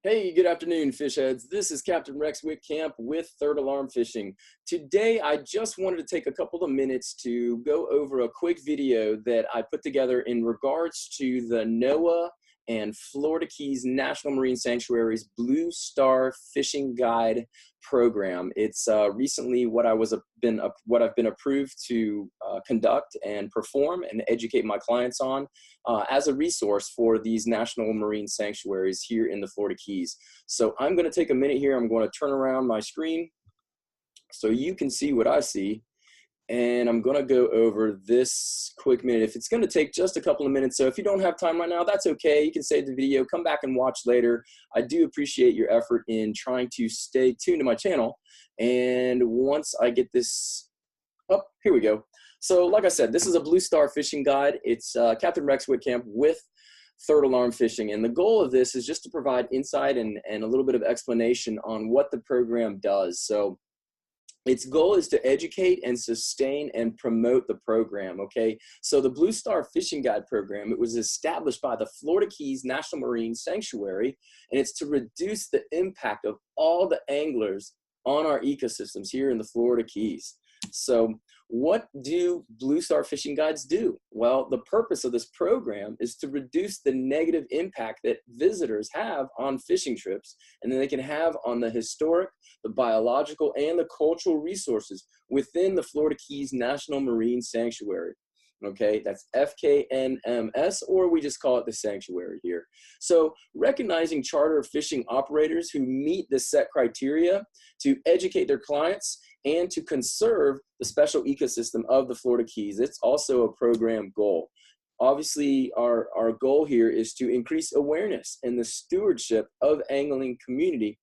Hey, good afternoon, fish heads. This is Capt.Rex Witkamp with Third Alarm Fishing. Today, I just wanted to take a couple of minutes to go over a quick video that I put together in regards to the NOAA and Florida Keys National Marine Sanctuary's Blue Star Fishing Guide program. It's recently what I've been approved to conduct and perform and educate my clients on as a resource for these national marine sanctuaries here in the Florida Keys. So I'm going to take a minute here. I'm going to turn around my screen so you can see what I see. And I'm going to go over this quick minute. If it's going to take just a couple of minutes, so if you don't have time right now, that's okay. You can save the video, come back and watch later. I do appreciate your effort in trying to stay tuned to my channel. And once I get this up, here we go. So like I said, this is a Blue Star Fishing Guide. It's Capt.Rex Witkamp with Third Alarm Fishing. And the goal of this is just to provide insight and a little bit of explanation on what the program does. So its goal is to educate and sustain and promote the program, okay? So the Blue Star Fishing Guide program, it was established by the Florida Keys National Marine Sanctuary, and it's to reduce the impact of all the anglers on our ecosystems here in the Florida Keys. So what do Blue Star Fishing Guides do? Well, the purpose of this program is to reduce the negative impact that visitors have on fishing trips, and then they can have on the historic, the biological, and the cultural resources within the Florida Keys National Marine Sanctuary. Okay, that's FKNMS, or we just call it the sanctuary here. So recognizing charter fishing operators who meet the set criteria to educate their clients and to conserve the special ecosystem of the Florida Keys. It's also a program goal. Obviously, our goal here is to increase awareness and the stewardship of angling community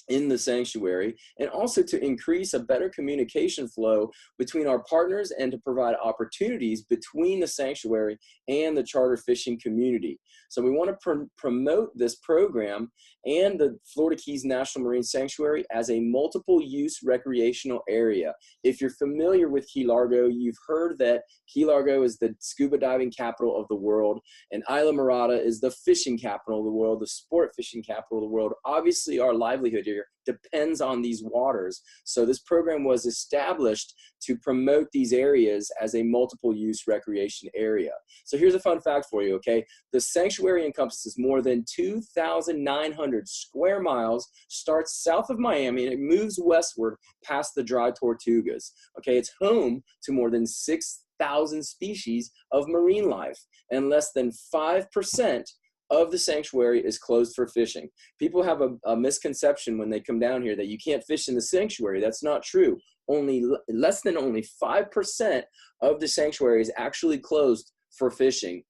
in the sanctuary, and also to increase a better communication flow between our partners and to provide opportunities between the sanctuary and the charter fishing community. So we want to promote this program and the Florida Keys National Marine Sanctuary as a multiple use recreational area. If you're familiar with Key Largo, you've heard that Key Largo is the scuba diving capital of the world, and Isla Mirada is the fishing capital of the world, the sport fishing capital of the world. Obviously, our livelihood here depends on these waters. So this program was established to promote these areas as a multiple use recreation area. So here's a fun fact for you, okay? The sanctuary encompasses more than 2,900 square miles, starts south of Miami, and it moves westward past the dry Tortugas. Okay, it's home to more than 6,000 species of marine life, and less than 5% of the sanctuary is closed for fishing. People have a misconception when they come down here that you can't fish in the sanctuary. That's not true. Less than 5% of the sanctuary is actually closed for fishing.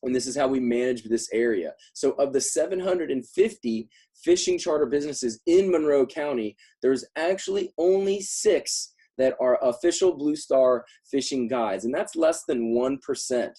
And this is how we manage this area. So of the 750 fishing charter businesses in Monroe County, there's actually only 6 that are official Blue Star fishing guides, and that's less than 1%.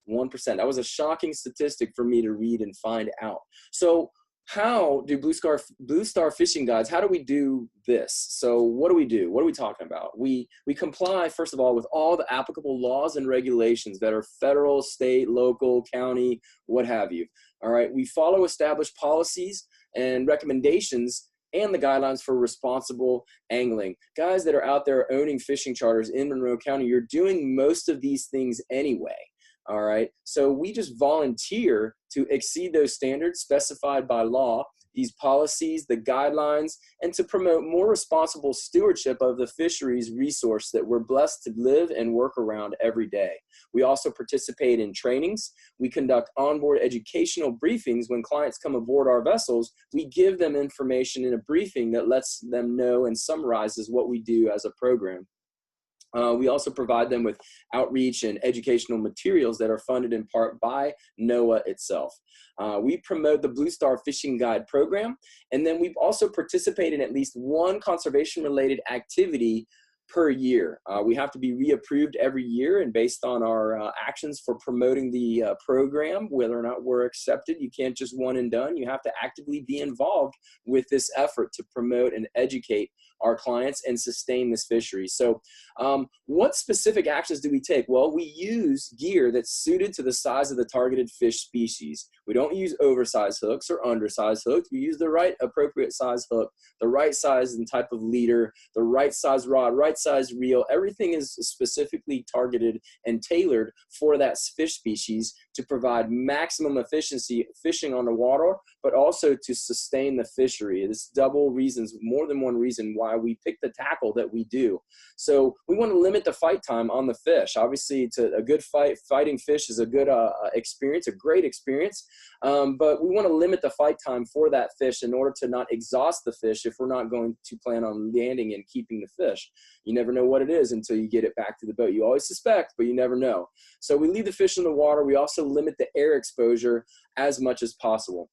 1%. That was a shocking statistic for me to read and find out. So how do Blue Star Fishing Guides, how do we do this? So what do we do? What are we talking about? We comply, first of all, with all the applicable laws and regulations that are federal, state, local, county, what have you. All right. We follow established policies and recommendations and the guidelines for responsible angling. Guys that are out there owning fishing charters in Monroe County, you're doing most of these things anyway. All right, so we just volunteer to exceed those standards specified by law, these policies, the guidelines, and to promote more responsible stewardship of the fisheries resource that we're blessed to live and work around every day. We also participate in trainings. We conduct onboard educational briefings. When clients come aboard our vessels, we give them information in a briefing that lets them know and summarizes what we do as a program. We also provide them with outreach and educational materials that are funded in part by NOAA itself. We promote the Blue Star Fishing Guide program, and then we've also participated in at least one conservation-related activity per year. We have to be reapproved every year, and based on our actions for promoting the program, whether or not we're accepted, you can't just one and done. You have to actively be involved with this effort to promote and educate our clients and sustain this fishery. So what specific actions do we take? Well, we use gear that's suited to the size of the targeted fish species. We don't use oversized hooks or undersized hooks. We use the right appropriate size hook, the right size and type of leader, the right size rod, right size reel. Everything is specifically targeted and tailored for that fish species to provide maximum efficiency fishing on the water, but also to sustain the fishery. It's double reasons, more than one reason why we pick the tackle that we do. So we want to limit the fight time on the fish. Obviously, it's a good fighting fish is a good experience, a great experience, but we want to limit the fight time for that fish in order to not exhaust the fish if we're not going to plan on landing and keeping the fish. You never know what it is until you get it back to the boat. You always suspect, but you never know. So we leave the fish in the water. We also limit the air exposure as much as possible.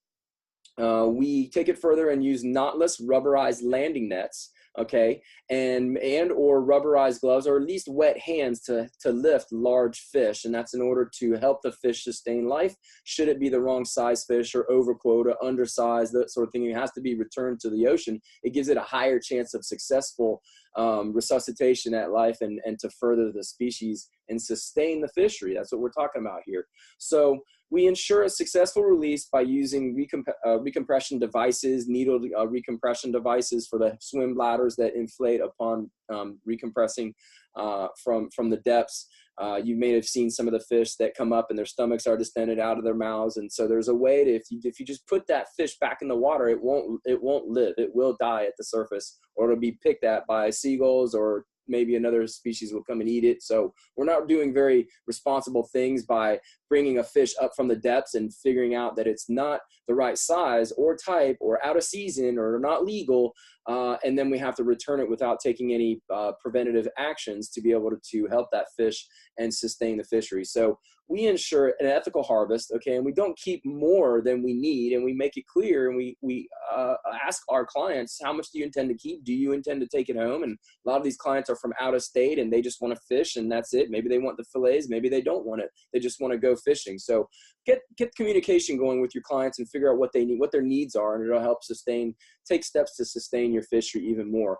We take it further and use knotless rubberized landing nets, okay, and or rubberized gloves, or at least wet hands to lift large fish. And that's in order to help the fish sustain life. Should it be the wrong size fish or over quota, undersized, that sort of thing, it has to be returned to the ocean. It gives it a higher chance of successful resuscitation at life and to further the species and sustain the fishery. That's what we're talking about here. So we ensure a successful release by using recompression devices, needle recompression devices for the swim bladders that inflate upon recompressing from the depths. You may have seen some of the fish that come up and their stomachs are distended out of their mouths, and so there's a way to, if you just put that fish back in the water, it won't live. It will die at the surface, or it'll be picked at by seagulls, or maybe another species will come and eat it. So we're not doing very responsible things by bringing a fish up from the depths and figuring out that it's not the right size or type or out of season or not legal, and then we have to return it without taking any preventative actions to be able to help that fish and sustain the fishery. So we ensure an ethical harvest, okay, and we don't keep more than we need, and we make it clear, and we ask our clients, how much do you intend to keep? Do you intend to take it home? And a lot of these clients are from out of state, and they just want to fish, and that's it. Maybe they want the fillets, maybe they don't want it. They just want to go fishing. So get communication going with your clients and figure out what they need, what their needs are, and it'll help take steps to sustain your fishery even more.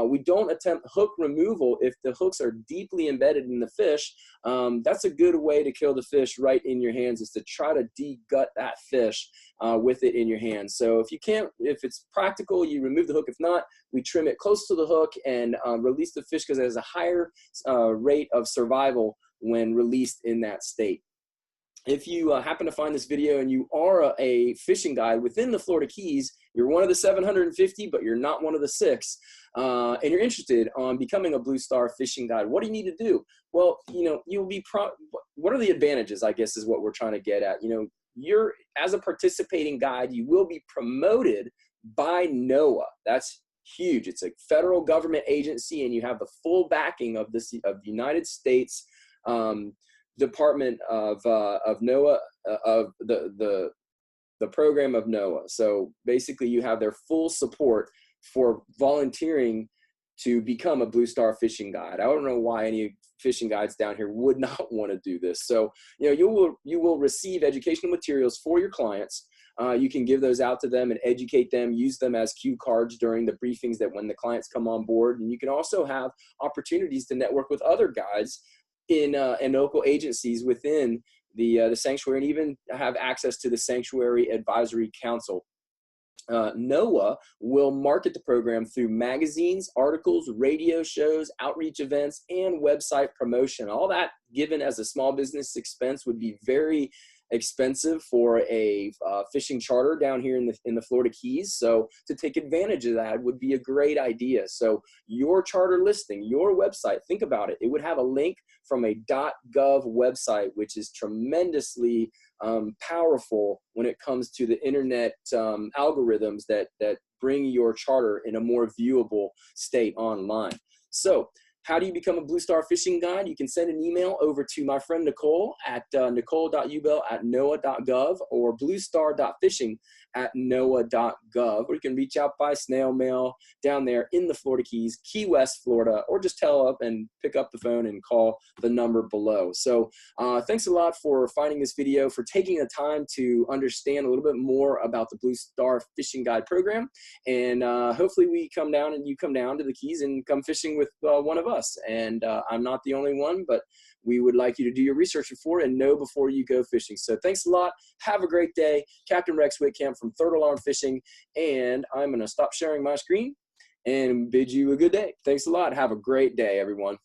We don't attempt hook removal if the hooks are deeply embedded in the fish. That's a good way to kill the fish right in your hands, is to try to de-gut that fish with it in your hands. So if it's practical, you remove the hook. If not, we trim it close to the hook and release the fish, because it has a higher rate of survival when released in that state. If you happen to find this video and you are a fishing guide within the Florida Keys, you're one of the 750, but you're not one of the 6, and you're interested on becoming a Blue Star fishing guide, what do you need to do? Well, you'll be what are the advantages, I guess, is what we're trying to get at. You're, as a participating guide, you will be promoted by NOAA. That's huge. It's a federal government agency, and you have the full backing of the United States Department of NOAA, of the program of NOAA. So basically you have their full support for volunteering to become a Blue Star fishing guide. I don't know why any fishing guides down here would not want to do this. So you will receive educational materials for your clients. You can give those out to them and educate them, use them as cue cards during the briefings that when the clients come on board. And you can also have opportunities to network with other guides in local agencies within the sanctuary, and even have access to the Sanctuary Advisory Council. NOAA will market the program through magazines, articles, radio shows, outreach events, and website promotion. All that, given as a small business expense, would be very expensive for a fishing charter down here in the Florida Keys. So to take advantage of that would be a great idea. So your charter listing, your website, think about it. It would have a link from a .gov website, which is tremendously powerful when it comes to the internet algorithms that bring your charter in a more viewable state online. So How do you become a Blue Star Fishing Guide? You can send an email over to my friend Nicole at nicole.ubel@noaa.gov or bluestar.fishing@noaa.gov, or you can reach out by snail mail down there in the Florida Keys, Key West, Florida, or just tell up and pick up the phone and call the number below. So thanks a lot for finding this video, for taking the time to understand a little bit more about the Blue Star Fishing Guide program, and hopefully we come down and you come down to the Keys and come fishing with one of us. And I'm not the only one, but we would like you to do your research before and know before you go fishing. So thanks a lot. Have a great day. Capt.Rex Witkamp from Third Alarm Fishing, and I'm going to stop sharing my screen and bid you a good day. Thanks a lot. Have a great day, everyone.